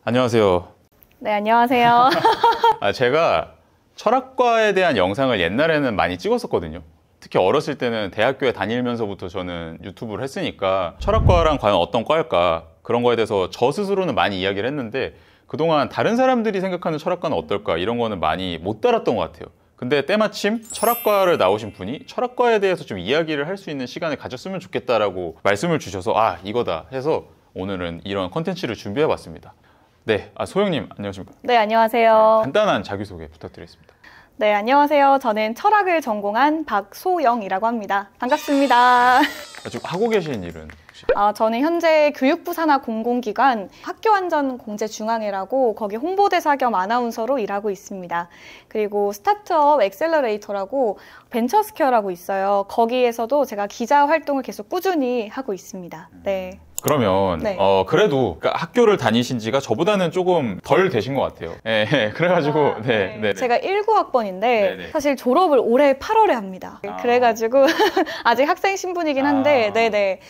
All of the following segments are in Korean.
안녕하세요. 네, 안녕하세요. 제가 철학과에 대한 영상을 옛날에는 많이 찍었었거든요. 특히 어렸을 때는 대학교에 다니면서부터 저는 유튜브를 했으니까 철학과랑 과연 어떤 과일까 그런 거에 대해서 저 스스로는 많이 이야기를 했는데 그동안 다른 사람들이 생각하는 철학과는 어떨까 이런 거는 많이 못 달았던 것 같아요. 근데 때마침 철학과를 나오신 분이 철학과에 대해서 좀 이야기를 할 수 있는 시간을 가졌으면 좋겠다라고 말씀을 주셔서 이거다 해서 오늘은 이런 컨텐츠를 준비해 봤습니다. 네, 소영님 안녕하십니까? 네, 안녕하세요. 간단한 자기소개 부탁드리겠습니다. 네, 안녕하세요. 저는 철학을 전공한 박소영이라고 합니다. 반갑습니다. 지금 하고 계신 일은 혹시? 저는 현재 교육부 산하 공공기관 학교안전공제중앙회라고 거기 홍보대사 겸 아나운서로 일하고 있습니다. 그리고 스타트업 엑셀러레이터라고 벤처스퀘어라고 있어요. 거기에서도 제가 기자 활동을 계속 꾸준히 하고 있습니다. 네. 그러면 네. 그래도 그러니까 학교를 다니신 지가 저보다는 조금 덜 되신 것 같아요. 네, 그래가지고 네. 제가 19학번인데 네네. 사실 졸업을 올해 8월에 합니다. 그래가지고 아직 학생 신분이긴 한데 네네.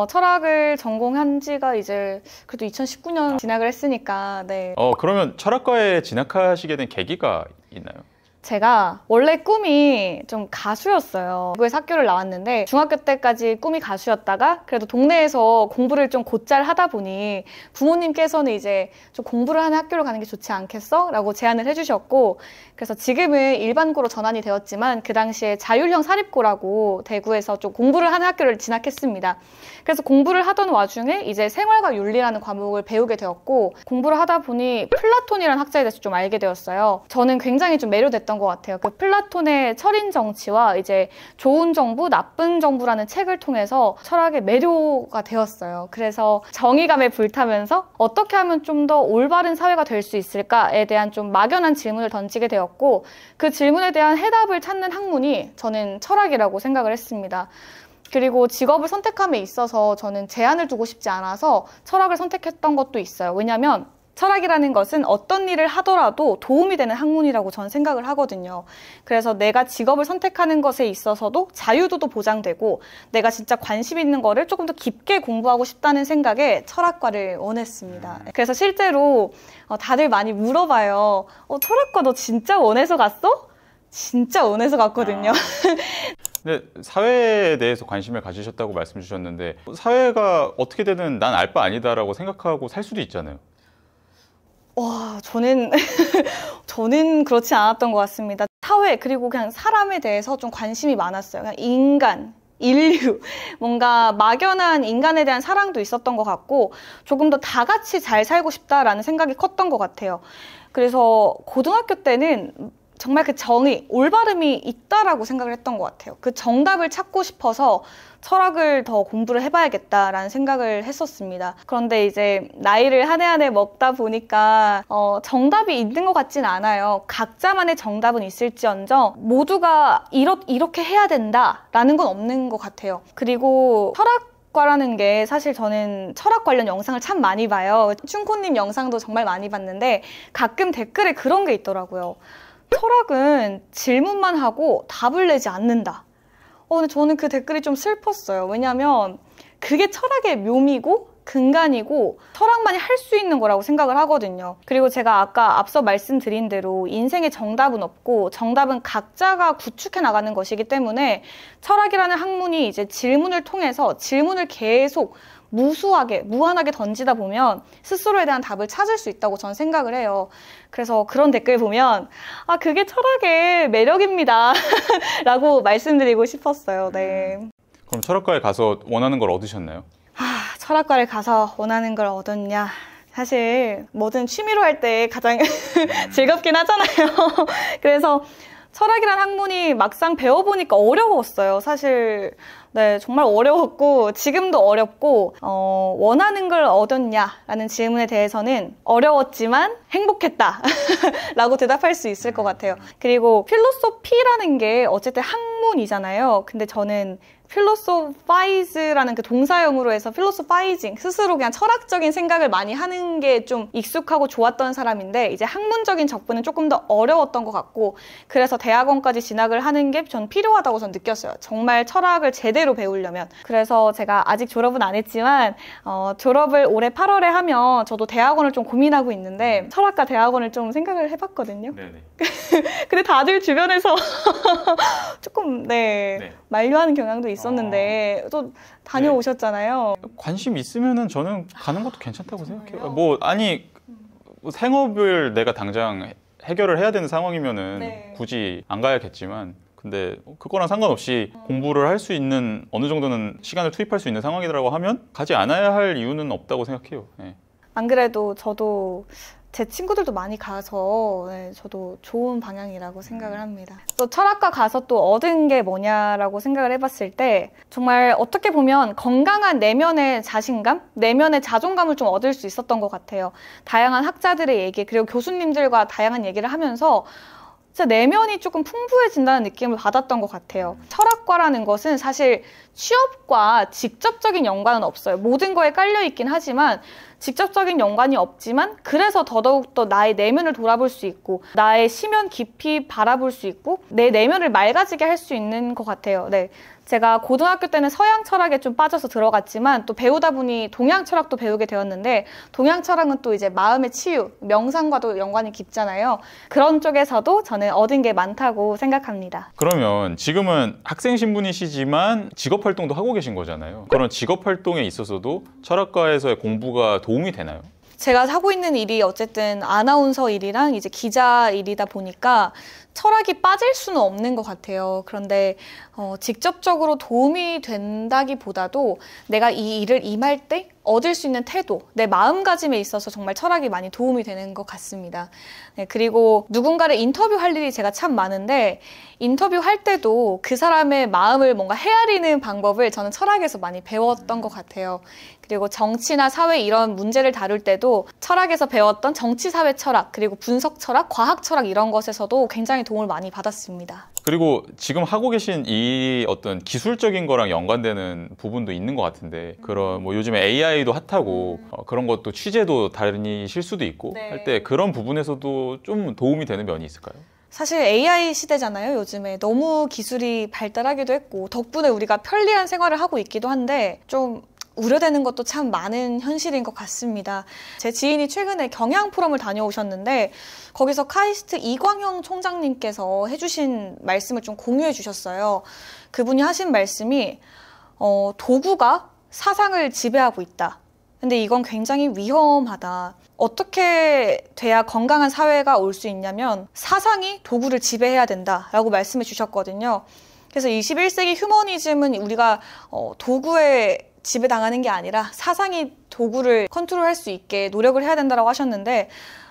철학을 전공한 지가 이제 그래도 2019년 진학을 했으니까 네. 그러면 철학과에 진학하시게 된 계기가 있나요? 제가 원래 꿈이 좀 가수였어요. 미국에서 학교를 나왔는데 중학교 때까지 꿈이 가수였다가 그래도 동네에서 공부를 좀 곧잘 하다 보니 부모님께서는 이제 좀 공부를 하는 학교를 가는 게 좋지 않겠어? 라고 제안을 해주셨고 그래서 지금은 일반고로 전환이 되었지만 그 당시에 자율형 사립고라고 대구에서 좀 공부를 하는 학교를 진학했습니다. 그래서 공부를 하던 와중에 이제 생활과 윤리라는 과목을 배우게 되었고 공부를 하다 보니 플라톤이라는 학자에 대해서 좀 알게 되었어요. 저는 굉장히 좀 매료됐던 것 같아요. 그 플라톤의 철인 정치와 이제 좋은 정부, 나쁜 정부라는 책을 통해서 철학에 매료가 되었어요. 그래서 정의감에 불타면서 어떻게 하면 좀 더 올바른 사회가 될 수 있을까에 대한 좀 막연한 질문을 던지게 되었고 그 질문에 대한 해답을 찾는 학문이 저는 철학이라고 생각을 했습니다. 그리고 직업을 선택함에 있어서 저는 제한을 두고 싶지 않아서 철학을 선택했던 것도 있어요. 왜냐하면 철학이라는 것은 어떤 일을 하더라도 도움이 되는 학문이라고 저는 생각을 하거든요. 그래서 내가 직업을 선택하는 것에 있어서도 자유도도 보장되고 내가 진짜 관심 있는 거를 조금 더 깊게 공부하고 싶다는 생각에 철학과를 원했습니다. 그래서 실제로 다들 많이 물어봐요. 철학과 너 진짜 원해서 갔어? 진짜 원해서 갔거든요. 근데 사회에 대해서 관심을 가지셨다고 말씀 주셨는데 사회가 어떻게 되든 난 알 바 아니다라고 생각하고 살 수도 있잖아요. 저는 그렇지 않았던 것 같습니다. 사회, 그리고 그냥 사람에 대해서 좀 관심이 많았어요. 그냥 인간, 인류, 뭔가 막연한 인간에 대한 사랑도 있었던 것 같고 조금 더 다 같이 잘 살고 싶다라는 생각이 컸던 것 같아요. 그래서 고등학교 때는 정말 그 정의, 올바름이 있다라고 생각을 했던 것 같아요. 그 정답을 찾고 싶어서 철학을 더 공부를 해봐야겠다라는 생각을 했었습니다. 그런데 이제 나이를 한 해 한 해 먹다 보니까 정답이 있는 것 같진 않아요. 각자만의 정답은 있을지언정 모두가 이렇게 해야 된다라는 건 없는 것 같아요. 그리고 철학과라는 게 사실 저는 철학 관련 영상을 참 많이 봐요. 춘코님 영상도 정말 많이 봤는데 가끔 댓글에 그런 게 있더라고요. 철학은 질문만 하고 답을 내지 않는다. 근데 저는 그 댓글이 좀 슬펐어요. 왜냐면 그게 철학의 묘미고 근간이고 철학만이 할 수 있는 거라고 생각을 하거든요. 그리고 제가 아까 앞서 말씀드린 대로 인생에 정답은 없고 정답은 각자가 구축해 나가는 것이기 때문에 철학이라는 학문이 이제 질문을 통해서 질문을 계속 무한하게 던지다 보면 스스로에 대한 답을 찾을 수 있다고 저는 생각을 해요. 그래서 그런 댓글 보면 그게 철학의 매력입니다 라고 말씀드리고 싶었어요. 네. 그럼 철학과에 가서 원하는 걸 얻으셨나요? 철학과를 가서 원하는 걸 얻었냐? 사실 뭐든 취미로 할 때 가장 즐겁긴 하잖아요. 그래서 철학이란 학문이 막상 배워보니까 어려웠어요. 사실 네, 정말 어려웠고 지금도 어렵고 원하는 걸 얻었냐라는 질문에 대해서는 어려웠지만 행복했다 라고 대답할 수 있을 것 같아요. 그리고 필로소피라는 게 어쨌든 학문 학문이잖아요. 근데 저는 philosophize라는 그 동사형으로 해서 philosophizing, 스스로 그냥 철학적인 생각을 많이 하는 게 좀 익숙하고 좋았던 사람인데 이제 학문적인 접근은 조금 더 어려웠던 것 같고 그래서 대학원까지 진학을 하는 게 전 필요하다고 전 느꼈어요. 정말 철학을 제대로 배우려면. 그래서 제가 아직 졸업은 안 했지만 졸업을 올해 8월에 하면 저도 대학원을 좀 고민하고 있는데 철학과 대학원을 좀 생각을 해봤거든요. 네네. 근데 다들 주변에서 조금 만류하는 경향도 있었는데 또 다녀오셨잖아요. 관심 있으면은 저는 가는 것도 괜찮다고 생각해요. 뭐 생업을 내가 당장 해결을 해야 되는 상황이면은 굳이 안 가야겠지만 근데 그거랑 상관없이 공부를 할 수 있는 어느 정도는 시간을 투입할 수 있는 상황이라고 하면 가지 않아야 할 이유는 없다고 생각해요. 안 그래도 저도 제 친구들도 많이 가서 저도 좋은 방향이라고 생각을 합니다. 또 철학과 가서 또 얻은 게 뭐냐라고 생각을 해봤을 때 정말 어떻게 보면 건강한 내면의 자신감, 내면의 자존감을 좀 얻을 수 있었던 것 같아요. 다양한 학자들의 얘기 그리고 교수님들과 다양한 얘기를 하면서 진짜 내면이 조금 풍부해진다는 느낌을 받았던 것 같아요. 철학과라는 것은 사실 취업과 직접적인 연관은 없어요. 모든 거에 깔려있긴 하지만 직접적인 연관이 없지만 그래서 더더욱더 나의 내면을 돌아볼 수 있고 나의 심연 깊이 바라볼 수 있고 내 내면을 맑아지게 할 수 있는 것 같아요. 제가 고등학교 때는 서양 철학에 좀 빠져서 들어갔지만 또 배우다 보니 동양 철학도 배우게 되었는데 동양 철학은 또 이제 마음의 치유, 명상과도 연관이 깊잖아요. 그런 쪽에서도 저는 얻은 게 많다고 생각합니다. 그러면 지금은 학생 신분이시지만 직업 활동도 하고 계신 거잖아요. 그런 직업 활동에 있어서도 철학과에서의 공부가 도움이 되나요? 제가 하고 있는 일이 어쨌든 아나운서 일이랑 이제 기자 일이다 보니까 철학이 빠질 수는 없는 것 같아요. 그런데 직접적으로 도움이 된다기보다도 내가 이 일을 임할 때 얻을 수 있는 태도, 내 마음가짐에 있어서 정말 철학이 많이 도움이 되는 것 같습니다. 그리고 누군가를 인터뷰할 일이 제가 참 많은데 인터뷰할 때도 그 사람의 마음을 뭔가 헤아리는 방법을 저는 철학에서 많이 배웠던 것 같아요. 그리고 정치나 사회 이런 문제를 다룰 때도 철학에서 배웠던 정치, 사회 철학, 그리고 분석 철학, 과학 철학 이런 것에서도 굉장히 도움을 많이 받았습니다. 그리고 지금 하고 계신 이 어떤 기술적인 거랑 연관되는 부분도 있는 것 같은데 그런 뭐 요즘에 AI도 핫하고 그런 것도 취재도 다니실 수도 있고 할 때 그런 부분에서도 좀 도움이 되는 면이 있을까요? 사실 AI 시대잖아요. 요즘에 너무 기술이 발달하기도 했고 덕분에 우리가 편리한 생활을 하고 있기도 한데 좀 우려되는 것도 참 많은 현실인 것 같습니다. 제 지인이 최근에 경향 포럼을 다녀오셨는데 거기서 카이스트 이광영 총장님께서 해주신 말씀을 좀 공유해 주셨어요. 그분이 하신 말씀이 도구가 사상을 지배하고 있다. 근데 이건 굉장히 위험하다. 어떻게 돼야 건강한 사회가 올 수 있냐면 사상이 도구를 지배해야 된다라고 말씀해 주셨거든요. 그래서 21세기 휴머니즘은 우리가 도구에 지배당하는 게 아니라 사상이 도구를 컨트롤할 수 있게 노력을 해야 된다고 하셨는데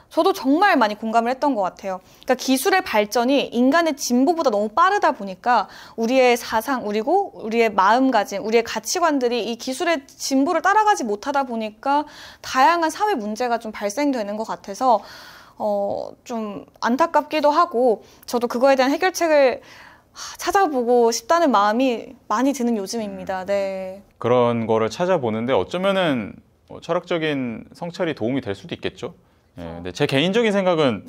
저도 정말 많이 공감을 했던 것 같아요. 그러니까 기술의 발전이 인간의 진보보다 너무 빠르다 보니까 우리의 사상, 그리고 우리의 마음가짐, 우리의 가치관들이 이 기술의 진보를 따라가지 못하다 보니까 다양한 사회 문제가 좀 발생되는 것 같아서 좀 안타깝기도 하고 저도 그거에 대한 해결책을 찾아보고 싶다는 마음이 많이 드는 요즘입니다. 그런 거를 찾아보는데 어쩌면은 철학적인 성찰이 도움이 될 수도 있겠죠. 근데 제 개인적인 생각은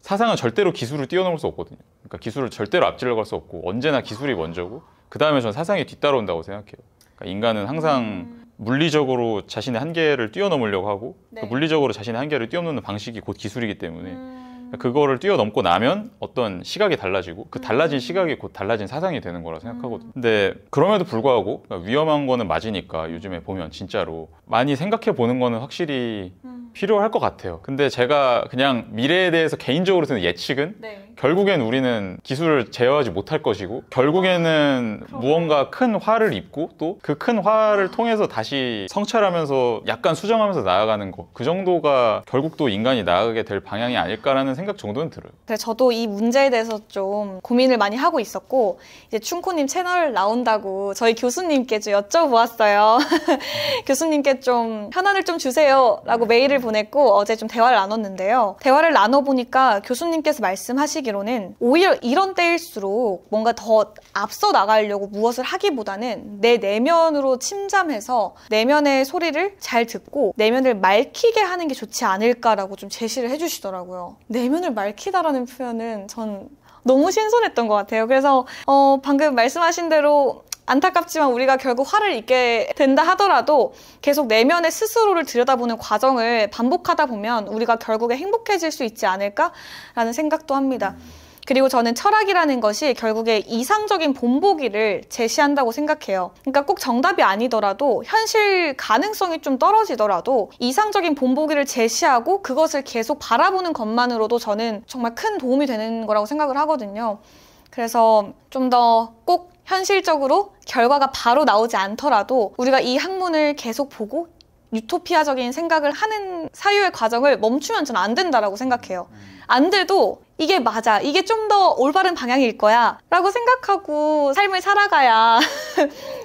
사상은 절대로 기술을 뛰어넘을 수 없거든요. 그러니까 기술을 절대로 앞질러 갈 수 없고 언제나 기술이 먼저고 그 다음에 저는 사상이 뒤따라온다고 생각해요. 그러니까 인간은 항상 물리적으로 자신의 한계를 뛰어넘으려고 하고 그 물리적으로 자신의 한계를 뛰어넘는 방식이 곧 기술이기 때문에 그거를 뛰어넘고 나면 어떤 시각이 달라지고 그 달라진 시각이 곧 달라진 사상이 되는 거라 생각하거든요. 근데 그럼에도 불구하고 위험한 거는 맞으니까 요즘에 보면 진짜로 많이 생각해 보는 거는 확실히 필요할 것 같아요. 근데 제가 그냥 미래에 대해서 개인적으로 드는 예측은 결국엔 우리는 기술을 제어하지 못할 것이고 결국에는 무언가 큰 화를 입고 또 그 큰 화를 통해서 다시 성찰하면서 약간 수정하면서 나아가는 거 그 정도가 결국 또 인간이 나아가게 될 방향이 아닐까라는 생각 정도는 들어요. 그래서 저도 이 문제에 대해서 좀 고민을 많이 하고 있었고 이제 춘코님 채널 나온다고 저희 교수님께 좀 여쭤보았어요. 교수님께 좀 현안을 좀 주세요 라고 메일을 보냈고 어제 좀 대화를 나눴는데요. 대화를 나눠보니까 교수님께서 말씀하시기 느끼기로는 오히려 이런 때일수록 뭔가 더 앞서 나가려고 무엇을 하기보다는 내 내면으로 침잠해서 내면의 소리를 잘 듣고 내면을 맑히게 하는 게 좋지 않을까라고 좀 제시를 해주시더라고요. 내면을 맑히다라는 표현은 전 너무 신선했던 것 같아요. 그래서 방금 말씀하신 대로 안타깝지만 우리가 결국 화를 잊게 된다 하더라도 계속 내면의 스스로를 들여다보는 과정을 반복하다 보면 우리가 결국에 행복해질 수 있지 않을까라는 생각도 합니다. 그리고 저는 철학이라는 것이 결국에 이상적인 본보기를 제시한다고 생각해요. 그러니까 꼭 정답이 아니더라도 현실 가능성이 좀 떨어지더라도 이상적인 본보기를 제시하고 그것을 계속 바라보는 것만으로도 저는 정말 큰 도움이 되는 거라고 생각을 하거든요. 그래서 좀 더 꼭 현실적으로 결과가 바로 나오지 않더라도 우리가 이 학문을 계속 보고 유토피아적인 생각을 하는 사유의 과정을 멈추면 저는 안 된다라고 생각해요. 안 돼도 이게 맞아, 이게 좀 더 올바른 방향일 거야 라고 생각하고 삶을 살아가야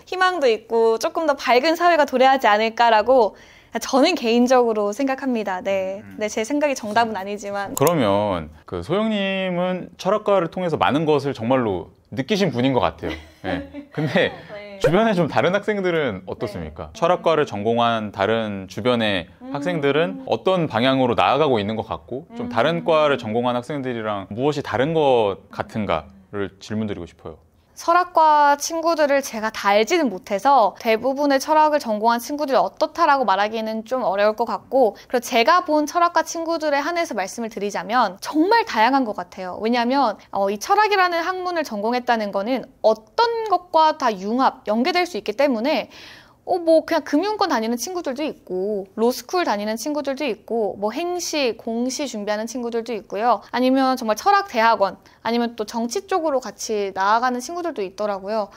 희망도 있고 조금 더 밝은 사회가 도래하지 않을까라고 저는 개인적으로 생각합니다. 네, 제 생각이 정답은 아니지만. 그러면 그 소영님은 철학과를 통해서 많은 것을 정말로 느끼신 분인 것 같아요. 네. 근데 주변에 좀 다른 학생들은 어떻습니까? 철학과를 전공한 다른 주변의 학생들은 어떤 방향으로 나아가고 있는 것 같고 좀 다른 과를 전공한 학생들이랑 무엇이 다른 것 같은가를 질문드리고 싶어요. 철학과 친구들을 제가 다 알지는 못해서 대부분의 철학을 전공한 친구들이 어떻다라고 말하기는 좀 어려울 것 같고, 그리고 제가 본 철학과 친구들에 한해서 말씀을 드리자면 정말 다양한 것 같아요. 왜냐하면 이 철학이라는 학문을 전공했다는 거는 어떤 것과 다 융합, 연계될 수 있기 때문에 뭐 그냥 금융권 다니는 친구들도 있고 로스쿨 다니는 친구들도 있고 뭐 행시, 공시 준비하는 친구들도 있고요. 아니면 정말 철학 대학원 아니면 또 정치 쪽으로 같이 나아가는 친구들도 있더라고요.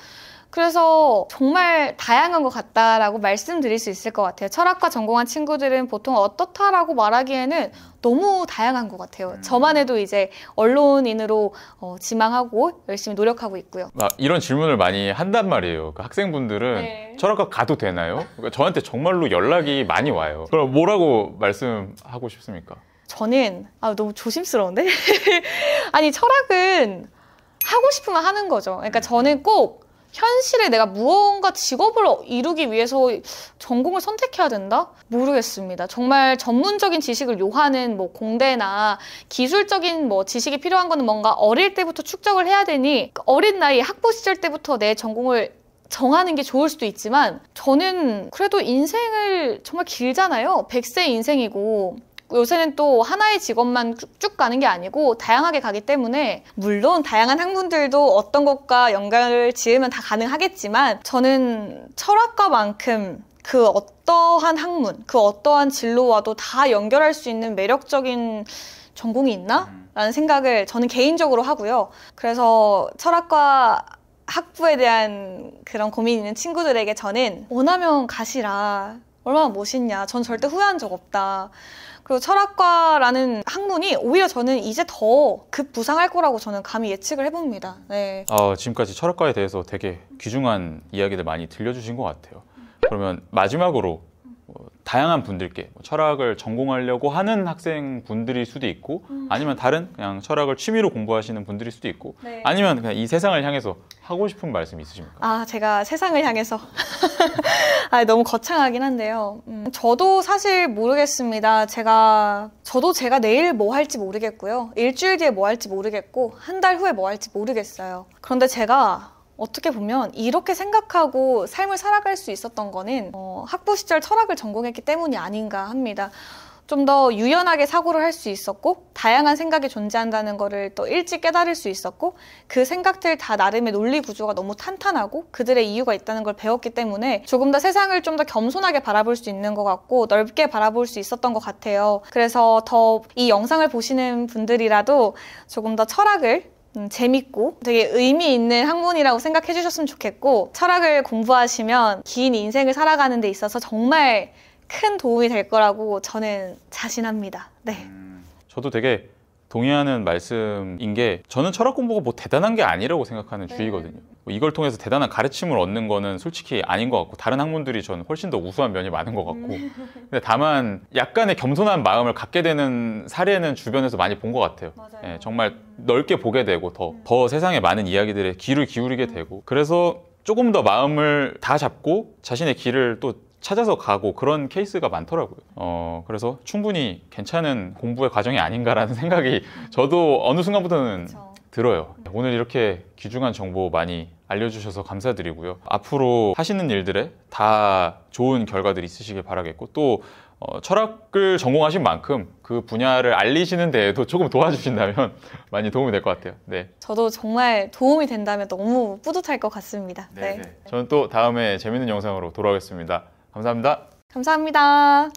그래서 정말 다양한 것 같다라고 말씀드릴 수 있을 것 같아요. 철학과 전공한 친구들은 보통 어떻다라고 말하기에는 너무 다양한 것 같아요. 저만 해도 이제 언론인으로 지망하고 열심히 노력하고 있고요. 이런 질문을 많이 한단 말이에요. 그 학생분들은 네. 철학과 가도 되나요? 그러니까 저한테 정말로 연락이 많이 와요. 그럼 뭐라고 말씀하고 싶습니까? 저는 너무 조심스러운데? 아니, 철학은 하고 싶으면 하는 거죠. 그러니까 저는 꼭 현실에 내가 무언가 직업을 이루기 위해서 전공을 선택해야 된다? 모르겠습니다. 정말 전문적인 지식을 요하는 뭐 공대나 기술적인 뭐 지식이 필요한 거는 뭔가 어릴 때부터 축적을 해야 되니 어린 나이 학부 시절 때부터 내 전공을 정하는 게 좋을 수도 있지만 저는 그래도 인생을 정말 길잖아요. 100세 인생이고 요새는 또 하나의 직업만 쭉 가는 게 아니고 다양하게 가기 때문에 물론 다양한 학문들도 어떤 것과 연결을 지으면 다 가능하겠지만 저는 철학과만큼 그 어떠한 학문, 그 어떠한 진로와도 다 연결할 수 있는 매력적인 전공이 있나? 라는 생각을 저는 개인적으로 하고요. 그래서 철학과 학부에 대한 그런 고민이 있는 친구들에게 저는 원하면 가시라. 얼마나 멋있냐. 전 절대 후회한 적 없다. 그리고 철학과라는 학문이 오히려 저는 이제 더 급부상할 거라고 저는 감히 예측을 해봅니다. 네. 지금까지 철학과에 대해서 되게 귀중한 이야기들 많이 들려주신 것 같아요. 그러면 마지막으로 다양한 분들께 철학을 전공하려고 하는 학생분들일 수도 있고 아니면 다른 그냥 철학을 취미로 공부하시는 분들일 수도 있고 네. 아니면 그냥 이 세상을 향해서 하고 싶은 말씀 있으십니까? 제가 세상을 향해서 너무 거창하긴 한데요. 저도 사실 모르겠습니다. 저도 제가 내일 뭐 할지 모르겠고요. 일주일 뒤에 뭐 할지 모르겠고 한 달 후에 뭐 할지 모르겠어요. 그런데 제가 어떻게 보면 이렇게 생각하고 삶을 살아갈 수 있었던 거는 학부 시절 철학을 전공했기 때문이 아닌가 합니다. 좀 더 유연하게 사고를 할 수 있었고 다양한 생각이 존재한다는 거를 또 일찍 깨달을 수 있었고 그 생각들 다 나름의 논리 구조가 너무 탄탄하고 그들의 이유가 있다는 걸 배웠기 때문에 조금 더 세상을 좀 더 겸손하게 바라볼 수 있는 것 같고 넓게 바라볼 수 있었던 것 같아요. 그래서 더 이 영상을 보시는 분들이라도 조금 더 철학을 재밌고 되게 의미 있는 학문이라고 생각해 주셨으면 좋겠고 철학을 공부하시면 긴 인생을 살아가는 데 있어서 정말 큰 도움이 될 거라고 저는 자신합니다. 네. 저도 되게 동의하는 말씀인 게 저는 철학 공부가 뭐 대단한 게 아니라고 생각하는 네. 주의거든요. 뭐 이걸 통해서 대단한 가르침을 얻는 거는 솔직히 아닌 것 같고 다른 학문들이 저는 훨씬 더 우수한 면이 많은 것 같고 근데 다만 약간의 겸손한 마음을 갖게 되는 사례는 주변에서 많이 본 것 같아요. 맞아요. 예, 정말 넓게 보게 되고 더 세상의 많은 이야기들에 귀를 기울이게 되고 그래서 조금 더 마음을 다 잡고 자신의 길을 또 찾아서 가고 그런 케이스가 많더라고요. 그래서 충분히 괜찮은 공부의 과정이 아닌가라는 생각이 저도 어느 순간부터는 그렇죠. 들어요. 오늘 이렇게 귀중한 정보 많이 알려주셔서 감사드리고요. 앞으로 하시는 일들에 다 좋은 결과들이 있으시길 바라겠고 또 철학을 전공하신 만큼 그 분야를 알리시는 데에도 조금 도와주신다면 많이 도움이 될 것 같아요. 네. 저도 정말 도움이 된다면 너무 뿌듯할 것 같습니다. 네. 저는 또 다음에 재밌는 영상으로 돌아오겠습니다. 감사합니다. 감사합니다.